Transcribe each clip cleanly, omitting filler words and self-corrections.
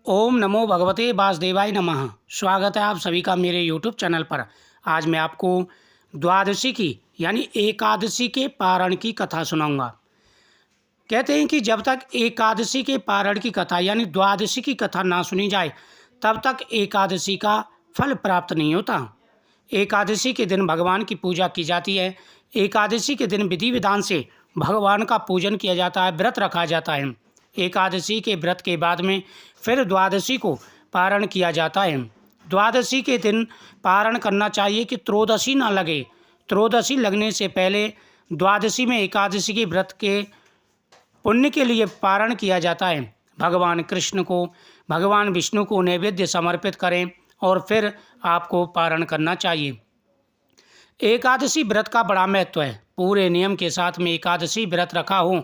ओम नमो भगवते वासुदेवाय नमः। स्वागत है आप सभी का मेरे यूट्यूब चैनल पर। आज मैं आपको द्वादशी की यानी एकादशी के पारण की कथा सुनाऊंगा। कहते हैं कि जब तक एकादशी के पारण की कथा यानी द्वादशी की कथा ना सुनी जाए तब तक एकादशी का फल प्राप्त नहीं होता। एकादशी के दिन भगवान की पूजा की जाती है। एकादशी के दिन विधि विधान से भगवान का पूजन किया जाता है, व्रत रखा जाता है। एकादशी के व्रत के बाद में फिर द्वादशी को पारण किया जाता है। द्वादशी के दिन पारण करना चाहिए कि त्रयोदशी ना लगे। त्रयोदशी लगने से पहले द्वादशी में एकादशी के व्रत के पुण्य के लिए पारण किया जाता है। भगवान कृष्ण को, भगवान विष्णु को नैवेद्य समर्पित करें और फिर आपको पारण करना चाहिए। एकादशी व्रत का बड़ा महत्व है। पूरे नियम के साथ में एकादशी व्रत रखा हो।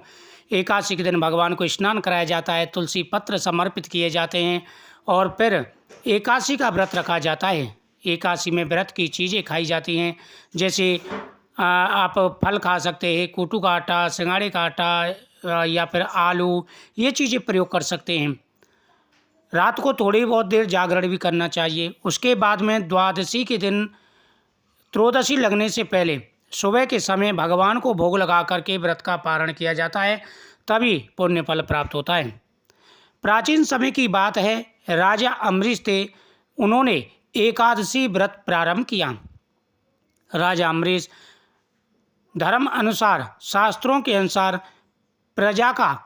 एकादशी के दिन भगवान को स्नान कराया जाता है, तुलसी पत्र समर्पित किए जाते हैं और फिर एकादशी का व्रत रखा जाता है। एकादशी में व्रत की चीज़ें खाई जाती हैं, जैसे आप फल खा सकते हैं, कूटू का आटा, सिंगाड़े का आटा या फिर आलू, ये चीज़ें प्रयोग कर सकते हैं। रात को थोड़ी बहुत देर जागरण भी करना चाहिए। उसके बाद में द्वादशी के दिन त्रयोदशी लगने से पहले सुबह के समय भगवान को भोग लगा करके व्रत का पारण किया जाता है, तभी पुण्य फल प्राप्त होता है। प्राचीन समय की बात है, राजा अम्बरीश थे, उन्होंने एकादशी व्रत प्रारंभ किया। राजा अम्बरीश धर्म अनुसार, शास्त्रों के अनुसार प्रजा का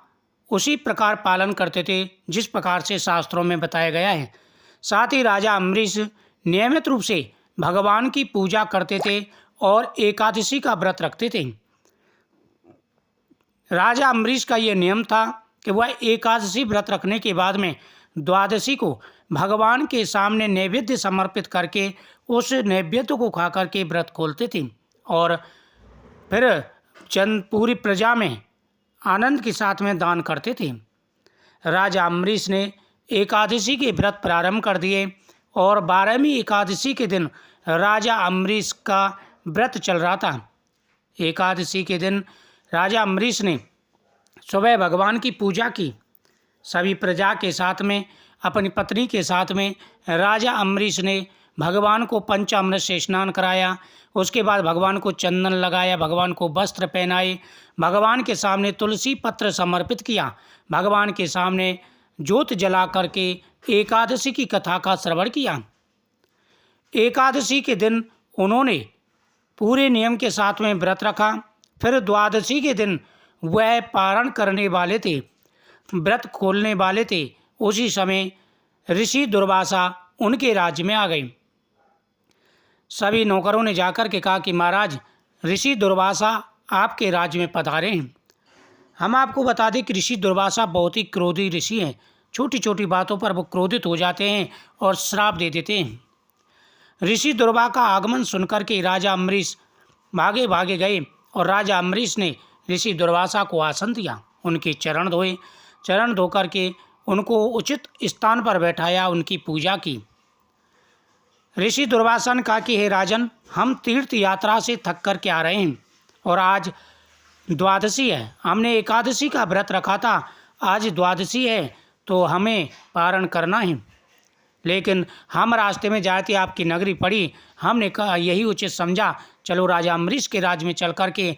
उसी प्रकार पालन करते थे जिस प्रकार से शास्त्रों में बताया गया है। साथ ही राजा अम्बरीश नियमित रूप से भगवान की पूजा करते थे और एकादशी का व्रत रखते थे। राजा अम्बरीश का ये नियम था कि वह एकादशी व्रत रखने के बाद में द्वादशी को भगवान के सामने नैवेद्य समर्पित करके उस नैवेद्य को खा करके व्रत खोलते थे और फिर पूरी प्रजा में आनंद के साथ में दान करते थे। राजा अम्बरीश ने एकादशी के व्रत प्रारंभ कर दिए और 12वीं एकादशी के दिन राजा अम्बरीश का व्रत चल रहा था। एकादशी के दिन राजा अम्बरीश ने सुबह भगवान की पूजा की। सभी प्रजा के साथ में, अपनी पत्नी के साथ में राजा अम्बरीश ने भगवान को पंचामृत से स्नान कराया। उसके बाद भगवान को चंदन लगाया, भगवान को वस्त्र पहनाए, भगवान के सामने तुलसी पत्र समर्पित किया, भगवान के सामने ज्योत जला करके एकादशी की कथा का श्रवण किया। एकादशी के दिन उन्होंने पूरे नियम के साथ में व्रत रखा। फिर द्वादशी के दिन वह पारण करने वाले थे, व्रत खोलने वाले थे। उसी समय ऋषि दुर्वासा उनके राज्य में आ गए। सभी नौकरों ने जाकर के कहा कि महाराज, ऋषि दुर्वासा आपके राज्य में पधारे हैं। हम आपको बता दें कि ऋषि दुर्वासा बहुत ही क्रोधी ऋषि हैं। छोटी छोटी बातों पर वो क्रोधित हो जाते हैं और श्राप दे देते हैं। ऋषि दुर्वा का आगमन सुनकर के राजा अम्बरीश भागे भागे गए और राजा अम्बरीश ने ऋषि दुर्वासा को आसन दिया, उनके चरण धोए। चरण धो करके उनको उचित स्थान पर बैठाया, उनकी पूजा की। ऋषि दुर्वासा ने कहा कि हे राजन, हम तीर्थ यात्रा से थक कर के आ रहे हैं और आज द्वादशी है। हमने एकादशी का व्रत रखा था, आज द्वादशी है तो हमें पारण करना है। लेकिन हम रास्ते में जाए थे, आपकी नगरी पड़ी, हमने कहा यही उचित समझा, चलो राजा अम्बरीश के राज्य में चल कर के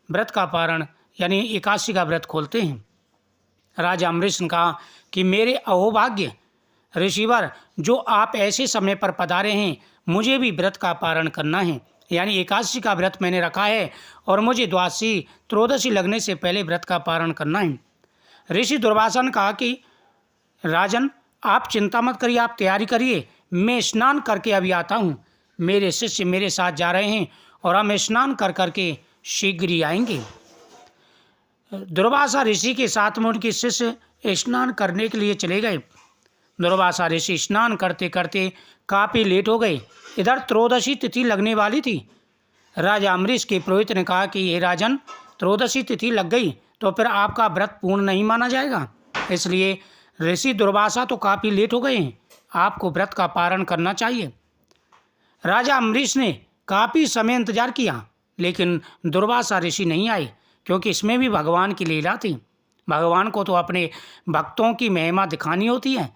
व्रत का पारण यानी एकादशी का व्रत खोलते हैं। राजा अम्बरीश ने कहा कि मेरे अहोभाग्य ऋषिवर, जो आप ऐसे समय पर पधारे हैं, मुझे भी व्रत का पारण करना है, यानी एकादशी का व्रत मैंने रखा है और मुझे द्वादशी त्रयोदशी लगने से पहले व्रत का पारण करना है। ऋषि दुर्वासा ने कहा कि राजन, आप चिंता मत करिए, आप तैयारी करिए, मैं स्नान करके अभी आता हूँ। मेरे शिष्य मेरे साथ जा रहे हैं और हम स्नान कर करके शीघ्र ही आएंगे। दुर्वासा ऋषि के साथ में उनके शिष्य स्नान करने के लिए चले गए। दुर्वासा ऋषि स्नान करते करते काफ़ी लेट हो गए। इधर त्रयोदशी तिथि लगने वाली थी। राजा अम्बरीश के पुरोहित ने कहा कि हे राजन, त्रयोदशी तिथि लग गई तो फिर आपका व्रत पूर्ण नहीं माना जाएगा, इसलिए ऋषि दुर्वासा तो काफ़ी लेट हो गए हैं, आपको व्रत का पारण करना चाहिए। राजा अम्बरीश ने काफ़ी समय इंतजार किया, लेकिन दुर्वासा ऋषि नहीं आए, क्योंकि इसमें भी भगवान की लीला थी। भगवान को तो अपने भक्तों की महिमा दिखानी होती है।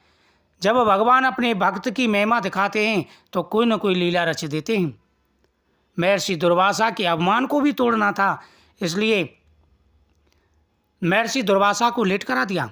जब भगवान अपने भक्त की महिमा दिखाते हैं तो कोई न कोई लीला रच देते हैं। महर्षि दुर्वासा के अभिमान को भी तोड़ना था, इसलिए महर्षि दुर्वासा को लेट करा दिया।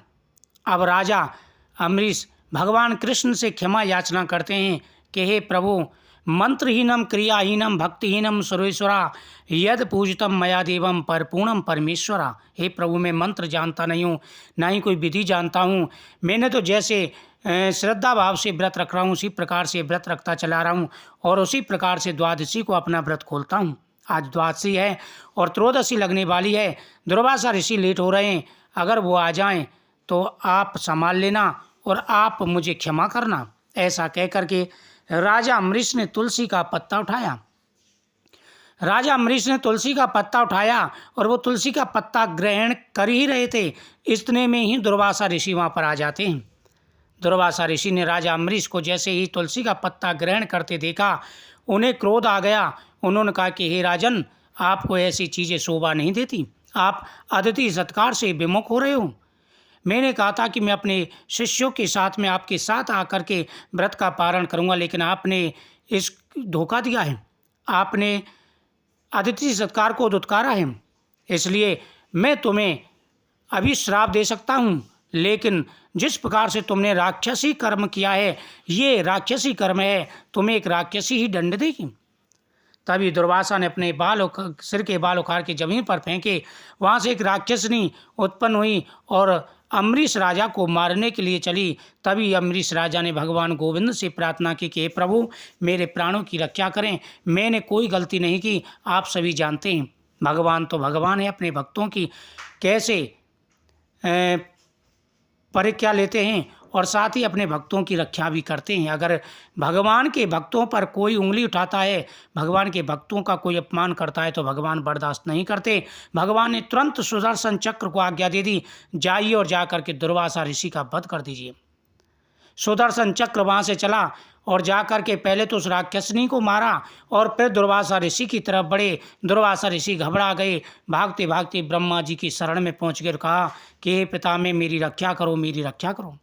अब राजा अम्बरीश भगवान कृष्ण से क्षमा याचना करते हैं कि हे प्रभु, मंत्रहीनम क्रियाहीनम भक्तिहीनम सुरेश्वरा यद पूजितम मया देवम परिपूर्णम परमेश्वरा। हे प्रभु, मैं मंत्र जानता नहीं हूँ, ना ही कोई विधि जानता हूँ। मैंने तो जैसे श्रद्धा भाव से व्रत रख रहा हूँ उसी प्रकार से व्रत रखता चला रहा हूँ और उसी प्रकार से द्वादशी को अपना व्रत खोलता हूँ। आज द्वादशी है और त्रयोदशी लगने वाली है। दुर्वासा ऋषि लेट हो रहे हैं, अगर वो आ जाएं तो आप संभाल लेना और आप मुझे क्षमा करना। ऐसा कह करके राजा अम्बरीश ने तुलसी का पत्ता उठाया। राजा अम्बरीश ने तुलसी का पत्ता उठाया और वो तुलसी का पत्ता ग्रहण कर ही रहे थे, इतने में ही दुर्वासा ऋषि वहाँ पर आ जाते हैं। दुर्वासा ऋषि ने राजा अम्बरीश को जैसे ही तुलसी का पत्ता ग्रहण करते देखा, उन्हें क्रोध आ गया। उन्होंने कहा कि हे राजन, आपको ऐसी चीज़ें शोभा नहीं देती, आप अतिथि सत्कार से विमुख हो रहे हो। मैंने कहा था कि मैं अपने शिष्यों के साथ में आपके साथ आकर के व्रत का पारण करूंगा, लेकिन आपने इस धोखा दिया है, आपने अतिथि सत्कार को दुत्कारा है, इसलिए मैं तुम्हें अभी श्राप दे सकता हूँ, लेकिन जिस प्रकार से तुमने राक्षसी कर्म किया है, ये राक्षसी कर्म है, तुम्हें एक राक्षसी ही दंड देगी। तभी दुर्वासा ने अपने सिर के बाल उखाड़ के जमीन पर फेंके। वहाँ से एक राक्षसनी उत्पन्न हुई और अम्बरीश राजा को मारने के लिए चली। तभी अम्बरीश राजा ने भगवान गोविंद से प्रार्थना की कि हे प्रभु, मेरे प्राणों की रक्षा करें, मैंने कोई गलती नहीं की। आप सभी जानते हैं भगवान तो भगवान है, अपने भक्तों की कैसे परीक्षा लेते हैं और साथ ही अपने भक्तों की रक्षा भी करते हैं। अगर भगवान के भक्तों पर कोई उंगली उठाता है, भगवान के भक्तों का कोई अपमान करता है तो भगवान बर्दाश्त नहीं करते। भगवान ने तुरंत सुदर्शन चक्र को आज्ञा दे दी, जाइए और जाकर के दुर्वासा ऋषि का वध कर दीजिए। सुदर्शन चक्र वहाँ से चला और जाकर के पहले तो उस राक्षसनी को मारा और फिर दुर्वासा ऋषि की तरफ बढ़े। दुर्वासा ऋषि घबरा गए, भागते भागते ब्रह्मा जी की शरण में पहुँच गए और कहा कि हे पितामह, मेरी रक्षा करो, मेरी रक्षा करो।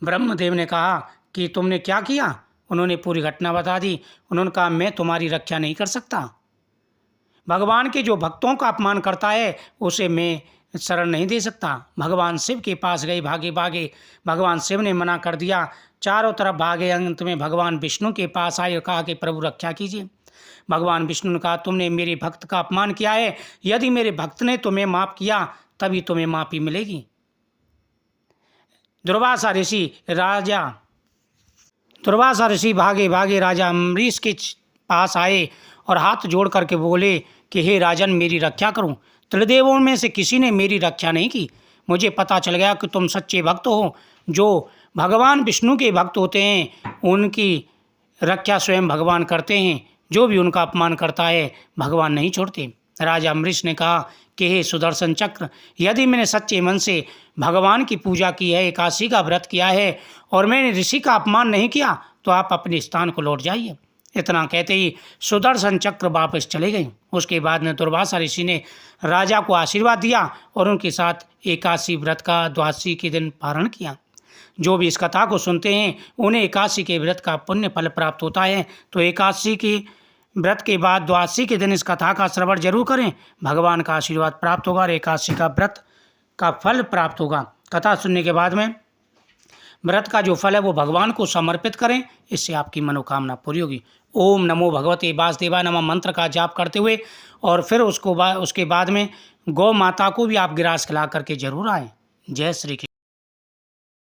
ब्रह्मदेव ने कहा कि तुमने क्या किया? उन्होंने पूरी घटना बता दी। उन्होंने कहा मैं तुम्हारी रक्षा नहीं कर सकता, भगवान के जो भक्तों का अपमान करता है उसे मैं शरण नहीं दे सकता। भगवान शिव के पास गए, भागे भागे, भगवान शिव ने मना कर दिया, चारों तरफ भागे। अंत में भगवान विष्णु के पास आए और कहा कि प्रभु रक्षा कीजिए। भगवान विष्णु ने कहा तुमने मेरे भक्त का अपमान किया है, यदि मेरे भक्त ने तुम्हें माफ़ किया तभी तुम्हें माफ़ी मिलेगी। दुर्वासा ऋषि भागे भागे राजा अम्बरीश के पास आए और हाथ जोड़ करके बोले कि हे राजन, मेरी रक्षा करो, त्रिदेवों में से किसी ने मेरी रक्षा नहीं की। मुझे पता चल गया कि तुम सच्चे भक्त हो। जो भगवान विष्णु के भक्त होते हैं उनकी रक्षा स्वयं भगवान करते हैं, जो भी उनका अपमान करता है भगवान नहीं छोड़ते। राजा अम्बरीश ने कहा कि हे सुदर्शन चक्र, यदि मैंने सच्चे मन से भगवान की पूजा की है, एकादशी का व्रत किया है और मैंने ऋषि का अपमान नहीं किया तो आप अपने स्थान को लौट जाइए। इतना कहते ही सुदर्शन चक्र वापस चले गए। उसके बाद में दुर्वासा ऋषि ने राजा को आशीर्वाद दिया और उनके साथ एकादशी व्रत का द्वादशी के दिन पारण किया। जो भी इस कथा को सुनते हैं उन्हें एकादशी के व्रत का पुण्य फल प्राप्त होता है। तो एकादशी के व्रत के बाद द्वादशी के दिन इस कथा का श्रवण जरूर करें, भगवान का आशीर्वाद प्राप्त होगा और एकादशी का व्रत का फल प्राप्त होगा। कथा सुनने के बाद में व्रत का जो फल है वो भगवान को समर्पित करें, इससे आपकी मनोकामना पूरी होगी। ओम नमो भगवते वासुदेवाय नमः मंत्र का जाप करते हुए और फिर उसके बाद में गौ माता को भी आप गिरास खिला करके जरूर आएँ। जय श्री कृष्ण।